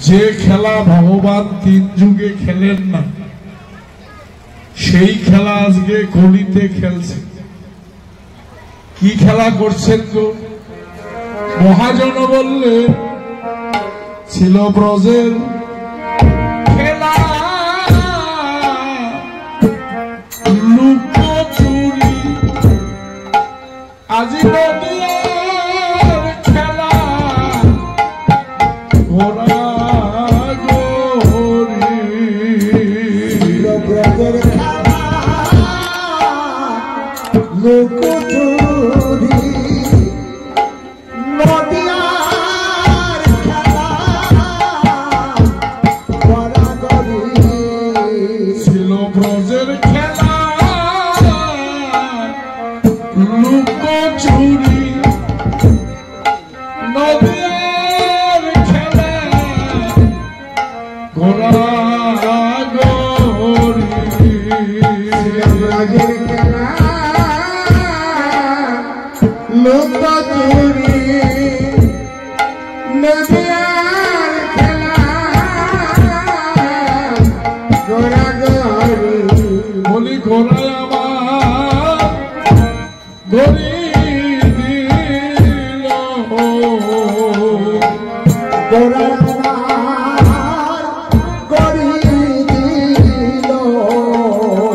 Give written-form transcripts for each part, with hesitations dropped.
যে খেলা ভগবান 3 যুগে খেলেন না সেই খেলা আজকে গলিতে খেলছে। কি খেলা করছেন গো? মহাজন বললে ছিল ব্রজের খেলা লুকোচুরি, আজি নদিয়ার খেলা ঘোড়া গরি। ছিল ব্রজের খেলা লুকোচুরি, নদিয়ার খেলা ঘোড়া গরি। ছিল ব্রজের খেলা লুকোচুরি, নদিয়ার খেলা ঘোড়া গরি। ব্রজের খেলা লুকোচুরি, নদিয়ার খেলা ঘোড়া গরি। বলি ঘোড়ায় আমার গরি দিল, ঘোড়ায় আমার গরি দিল,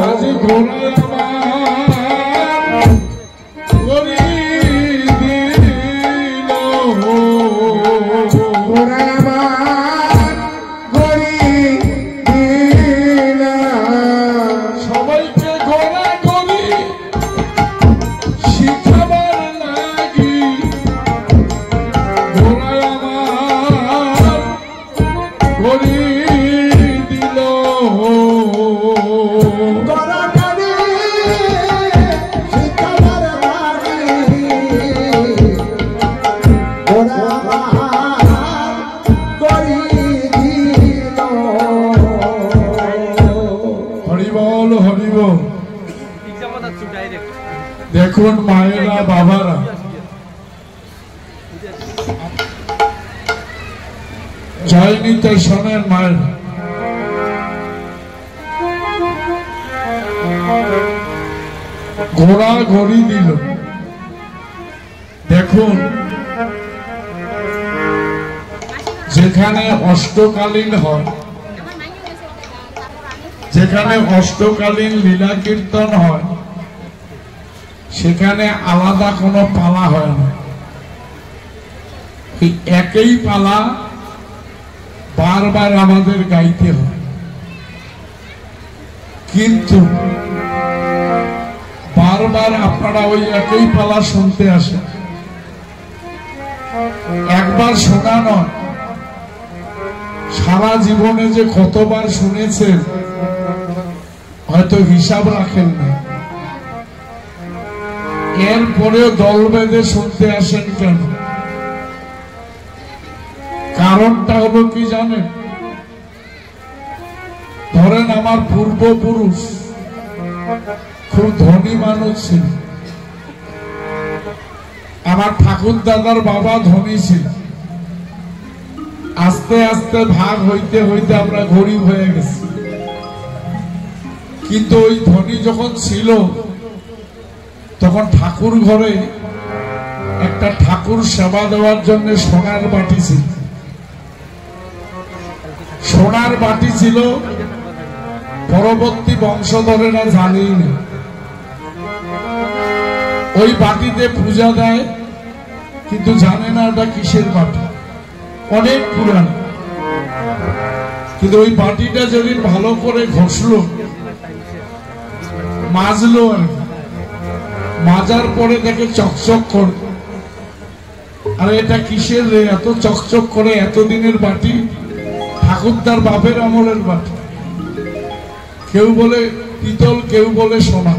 আজি ঘোড়ায় আমার গরি দিল, ঘোড়ায় আমার গরি দিল। সবাইকে ঘোড়া গরি শিখাবার লাগি ঘোড়ায় আমার গরি দিল, ঘোড়া গরি শিখাবার লাগি ঘোড়া আমার গরি দিল। হরি বল হরি বল। দেখুন মায়েরা বাবারা, জয় নিতাইয়ের মায়ের ঘোড়া ঘড়ি দিল। দেখুন যেখানে অষ্টকালীন হয়, যেখানে অষ্টকালীন লীলা কীর্তন হয়, সেখানে আলাদা কোনো পালা হয় না। একই পালা বারবার আমাদের গাইতে হয়, কিন্তু বারবার আপনারা ওই একই পালা শুনতে আসেন। একবার শোনা নয়, সারা জীবনে যে কতবার শুনেছেন হয়তো হিসাব রাখেন না। এরপরেও দল বেঁধে শুনতে আসেন কেন? কারণটা হলো কি জানেন? ধরেন আমার পূর্বপুরুষ খুব ধনী মানুষ ছিল, আমার ঠাকুর দাদার বাবা ধনী ছিল, আস্তে আস্তে ভাগ হইতে হইতে আমরা গরিব হয়ে গেছি। কিন্তু ওই ধনী যখন ছিল তখন ঠাকুর ঘরে একটা ঠাকুর সেবা দেওয়ার জন্য সোনার বাটি ছিল। সোনার বাটি ছিল, পরবর্তী বংশধরেরা জানেই না। ওই বাটিতে পূজা দেয়, কিন্তু জানে না ওটা কিসের বাটি, অনেক পুরানো। কিন্তু ওই বাটিটা যেদিন ভালো করে ঘষলো, মাজলো, আর মাজার পরে দেখে চকচক করে, আর এটা কিসের রে, এত চকচক করে, এতদিনের বাটি, ঠাকুরদার বাপের আমলের বাটি। কেউ বলে পিতল, কেউ বলে সোনা।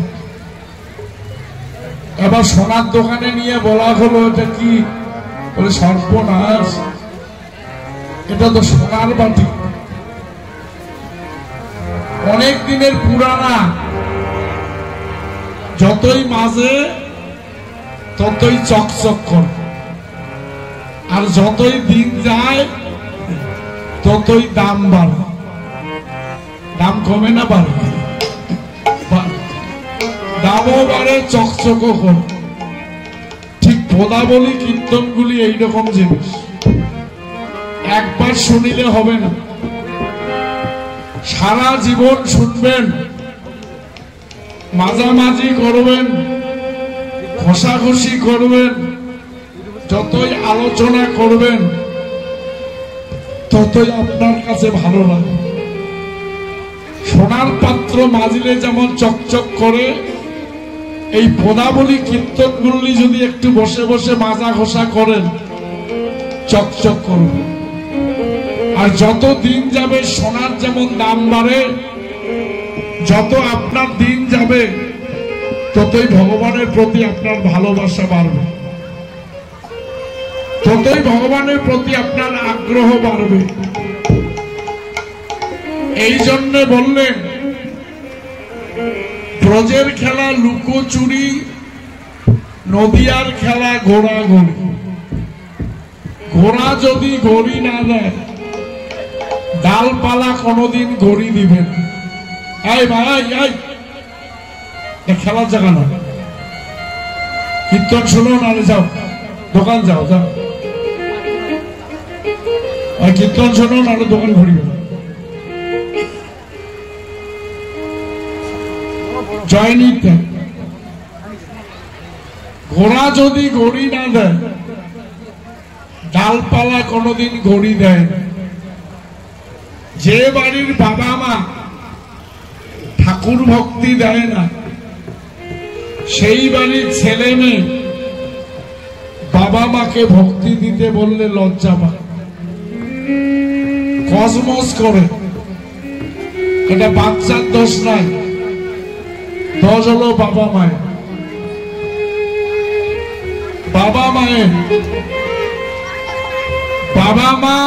এবার সোনার দোকানে নিয়ে বলা হলো এটা কি, বলে সর্বনাশ, এটা তো সোনার বাটি, অনেক দিনের পুরানা, যতই মাঝে ততই চকচক করে, আর যতই দিন যায় ততই দাম বাড়ে। দাম কমে না বাড়ে? দামও বাড়ে, চকচকও করে। ঠিক পদাবলী কীর্তনগুলি এইরকম জিনিস, একবার শুনিলে হবে না, সারা জীবন শুনবেন, মাঝামাঝি করবেন, ঘষাঘষি করবেন, যতই আলোচনা করবেন ততই আপনার কাছে ভালো লাগে। সোনার পাত্র মাজলে যেমন চকচক করে, এই পদাবলী কীর্তনগুলি যদি একটু বসে বসে মাজা ঘষা করেন, চকচক করবে। আর যত দিন যাবে সোনার যেমন দাম বাড়ে, যত আপনার দিন যাবে ততই ভগবানের প্রতি আপনার ভালোবাসা বাড়বে, ততই ভগবানের প্রতি আপনার আগ্রহ বাড়বে। এই জন্য বললেন, ব্রজের খেলা লুকোচুরি, নদিয়ার খেলা ঘোড়াঘড়ি। ঘোড়া যদি ঘড়ি না দেয়, ডালপালা কোনদিন ঘড়ি দিবেন। এই ভাই, এই খেলার জায়গা না, কীর্তন শুনো, নাহলে যাও দোকান, যাও যাও, কীর্তন শোনো, নাহলে দোকান ঘুরিবে। জয়নিক ঘোড়া যদি ঘড়ি না দেয়, ডালপালা কোনদিন ঘড়ি দেয়। যে বাড়ির বাবা মা ঠাকুর ভক্তি দেয় না, সেই বাড়ির ছেলে মেয়ে বাবা মাকে ভক্তি দিতে বললে লজ্জা পায়, কসমস করে। এটা বাচ্চার দোষ নাই, দোষ হলো বাবা মায়ের। বাবা মায়ের, বাবা মা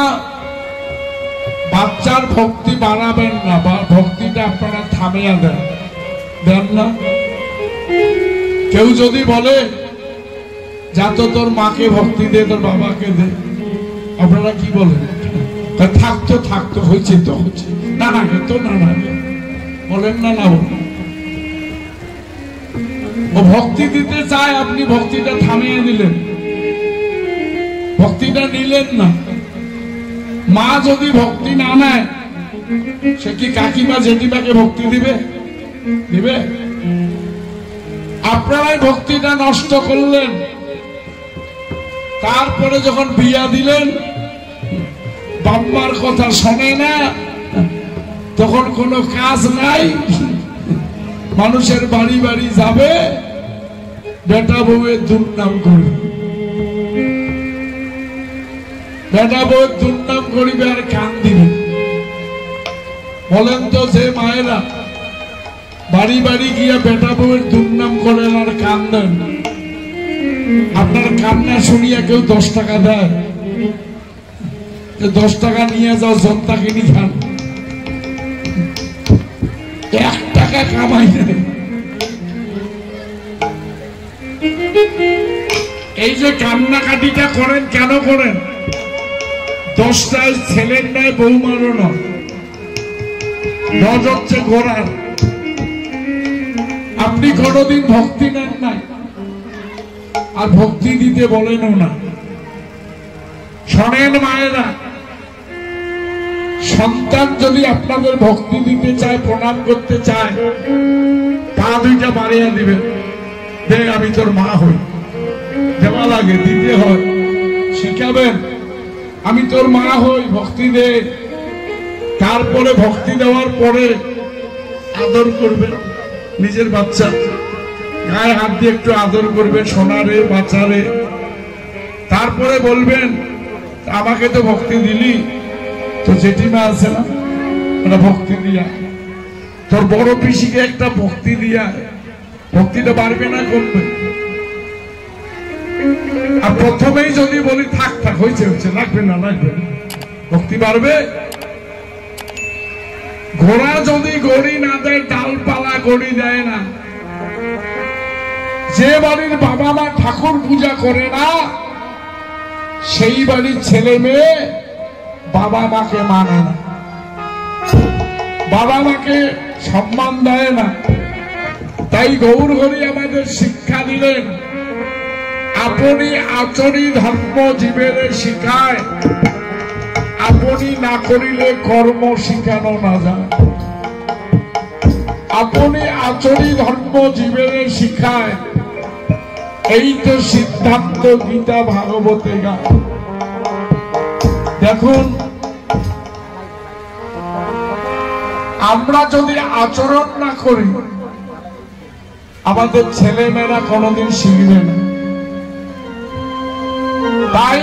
বাচ্চার ভক্তি বাড়াবেন না, ভক্তিটা আপনারা থামিয়ে দেন না। কেউ যদি বলে যা তো তোর মাকে ভক্তি দে, তোর বাবাকে দে, আপনারা কি বলেন? থাকতো থাকতো, হয়েছে তো হচ্ছে, না না তো না না বলেন না, না বলেন। ও ভক্তি দিতে চায়, আপনি ভক্তিটা থামিয়ে দিলেন, ভক্তিটা নিলেন না। মা যদি ভক্তি না নেয়, সে কি কাকিমা জেঠিমাকে ভক্তি দিবে? দিবে? আপনারাই ভক্তিটা নষ্ট করলেন। তারপরে যখন বিয়া দিলেন, বাম্মার কথা শোনে না, তখন কোনো কাজ নাই, মানুষের বাড়ি বাড়ি যাবে, বেটা বউয়ের দুর্নাম করবে, বেটা বউয়ের দুর্নাম করিবে আর কান দিবে। বলেন তো, যে মায়েরা বাড়ি বাড়ি গিয়া বেটা বউয়ের দুর্নাম করেন আর কান দেন, আপনার কান্না শুনিয়া কেউ 10 টাকা দেয়? 10 টাকা নিয়ে যাও, জনতা কিনি খান, 1 টাকা কামাই নেই। এই যে কান্নাকাটিটা করেন, কেন করেন? 10টায় ছেলের নয়, বৌমারও নয়, নজর হচ্ছে ঘোড়ার। আপনি কোনদিন ভক্তি নেন নাই, আর ভক্তি দিতে বলেনও না। শোনেন মায়েরা, সন্তান যদি আপনাদের ভক্তি দিতে চায়, প্রণাম করতে চায়, পা দুইটা বাড়িয়ে দিবেন, দেখ আমি তোর মা হই, দেওয়া লাগে, দিতে হয়, শিখাবেন আমি তোর মা হই, ভক্তি দে। তারপরে ভক্তি দেওয়ার পরে আদর করবেন, নিজের বাচ্চা গায়ে হাত দিয়ে একটু আদর করবেন, সোনারে বাচ্চারে। তারপরে বলবেন, আমাকে তো ভক্তি দিলি, তো জেঠিমা আছে না, ওটা ভক্তি দিয়া, তোর বড় পিসিকে একটা ভক্তি দিয়া, ভক্তিটা বাড়বে না কমবে? আর প্রথমেই যদি বলি থাক থাক, হয়েছে হয়েছে, লাগবে না লাগবে না, ভক্তি বাড়বে? ঘোড়া যদি গড়ি না দেয়, ডালপালা গড়ি দেয় না। যে বাড়ির বাবা মা ঠাকুর পূজা করে না, সেই বাড়ির ছেলে মেয়ে বাবা মাকে মানে না, বাবা মাকে সম্মান দেয় না। তাই গৌর হরি আমাদের শিক্ষা দিলেন, আপনি আচরি ধর্ম জীবের শিখায়, আপনি না করিলে কর্ম শিখানো না যায়। আপনি আচরি ধর্ম জীবের শিখায়, এই তো সিদ্ধান্ত গীতা ভাগবতে গায়। দেখুন, আমরা যদি আচরণ না করি আমাদের ছেলে মেয়েরা কোনোদিন শিখবে না। তাই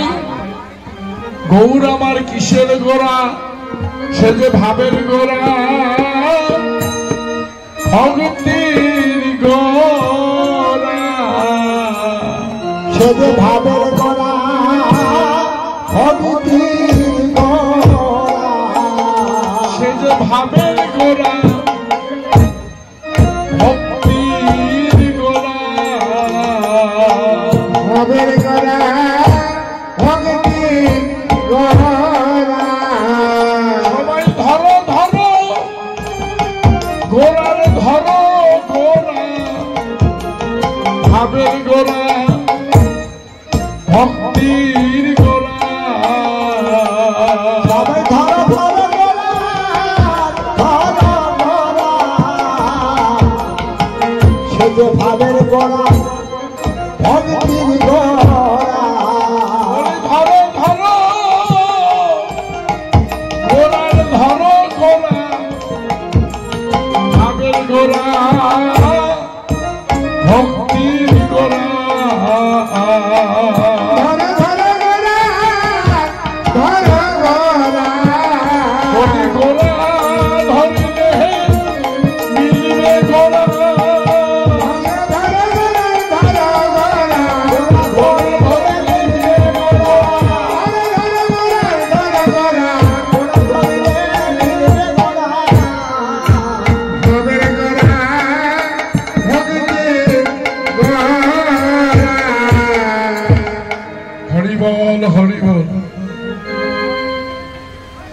গৌর আমার কিসের গোড়া, সে যে ভাবের গোড়া, ভক্তির গোড়া, সে যে ভাবের গোড়া, ভক্তির গোড়া, সে যে ভাবের গোড়া, ভক্তির গোড়া, ভাবের গোড়া, ভক্তির গোড়া। সবাই ধরো ধরো গোড়ার ধরো গোড়া, ভাবের গোড়া, ভক্তির গোড়া। সবাই ধরো ধরো গোড়া, ধরো গোড়া, সে যে ভাবের গোড়া, ভক্তির গোড়া। ধরো ধরো গোড়ার ধরো গোড়া, ভাবের গোড়া, ভক্তির গোড়া। ধরো ধরো গোড়া, ধরো গোড়া, ওরে গোড়া ধরিলে মিলবে গোড়া, ধরো গোড়া, ধরো গোড়া, গোড়া ধরিলে মিলবে গোড়া। হরিবল হরিবল,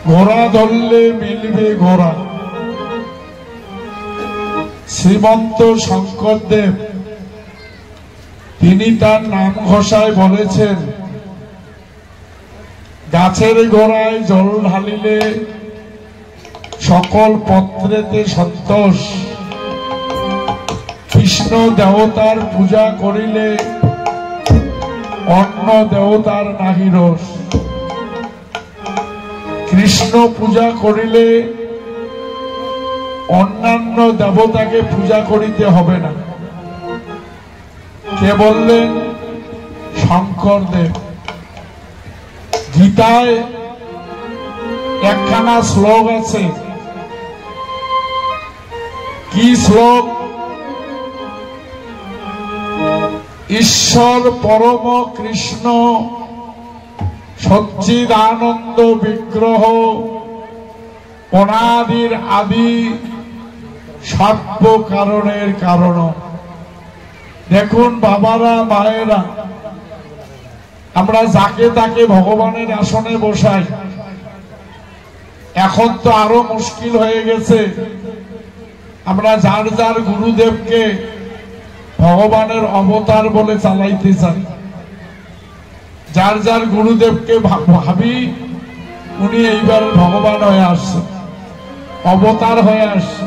ঘোড়া ধরলে মিলবে ঘোড়া। শ্রীমন্ত শঙ্করদেব তিনি তার নাম ঘোষায় বলেছেন, গাছের গোড়ায় জল ঢালিলে সকল পত্রেতে সন্তোষ, কৃষ্ণ দেবতার পূজা করিলে অন্য দেবতার নাহি রোষ। কৃষ্ণ পূজা করিলে অন্যান্য দেবতাকে পূজা করিতে হবে না। কে বললেন? শঙ্করদেব। গীতায় একখানা শ্লোক আছে। কি শ্লোক? ঈশ্বর পরম কৃষ্ণ সচ্চিদানন্দ বিগ্রহ অনাদির আদি সর্ব কারণের কারণ। দেখুন বাবারা মায়েরা, আমরা যাকে তাকে ভগবানের আসনে বসাই। এখন তো আরো মুশকিল হয়ে গেছে, আমরা যার যার গুরুদেবকে ভগবানের অবতার বলে চালাইতে চাই। যার যার গুরুদেবকে ভাবি উনি এইবার ভগবান হয়ে আসছে, অবতার হয়ে আসছে।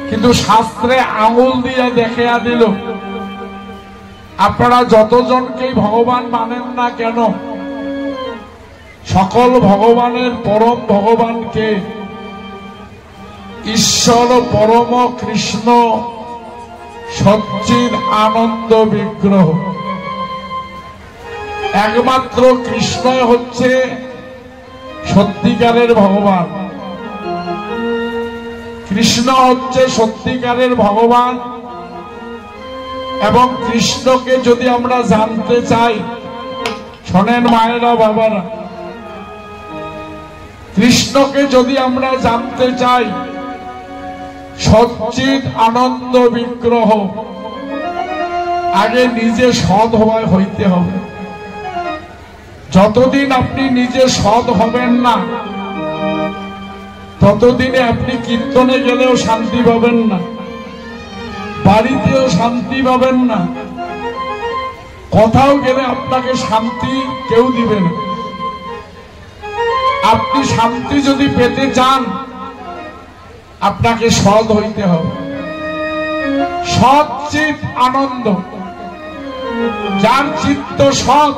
কিন্তু শাস্ত্রে আঙুল দিয়ে দেখিয়া দিল, আপনারা যতজনকেই ভগবান মানেন না কেন, সকল ভগবানের পরম ভগবানকে ঈশ্বর পরম কৃষ্ণ সচ্চিদ আনন্দ বিগ্রহ। একমাত্র কৃষ্ণই হচ্ছে সত্যিকারের ভগবান। কৃষ্ণ হচ্ছে সত্যিকারের ভগবান। এবং কৃষ্ণকে যদি আমরা জানতে চাই, শোনেন মায়েরা বাবারা, কৃষ্ণকে যদি আমরা জানতে চাই, সচ্চিদ আনন্দ বিগ্রহ আগে নিজে সৎ হইতে হবে। যতদিন আপনি নিজে সৎ হবেন না, ততদিনে আপনি কীর্তনে গেলেও শান্তি পাবেন না, বাড়িতেও শান্তি পাবেন না, কোথাও গেলে আপনাকে শান্তি কেউ দিবে না। আপনি শান্তি যদি পেতে চান, আপনাকে সৎ হইতে হবে। সৎ চিত আনন্দ, যার চিত্ত সৎ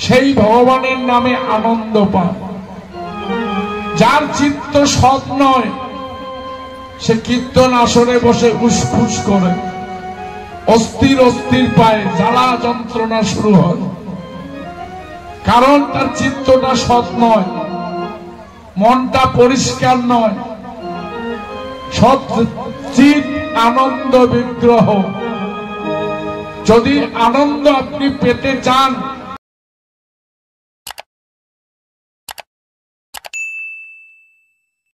সেই ভগবানের নামে আনন্দ পায়। যার চিত্ত সৎ নয়, সে কীর্তন আসরে বসে উসখুস করে, অস্থির অস্থির পায়, জ্বালা যন্ত্রণা শুরু হয়। কারণ তার চিত্তটা সৎ নয়, মনটা পরিষ্কার নয়। সৎ চিত আনন্দ বিগ্রহ। যদি আনন্দ আপনি পেতে চান,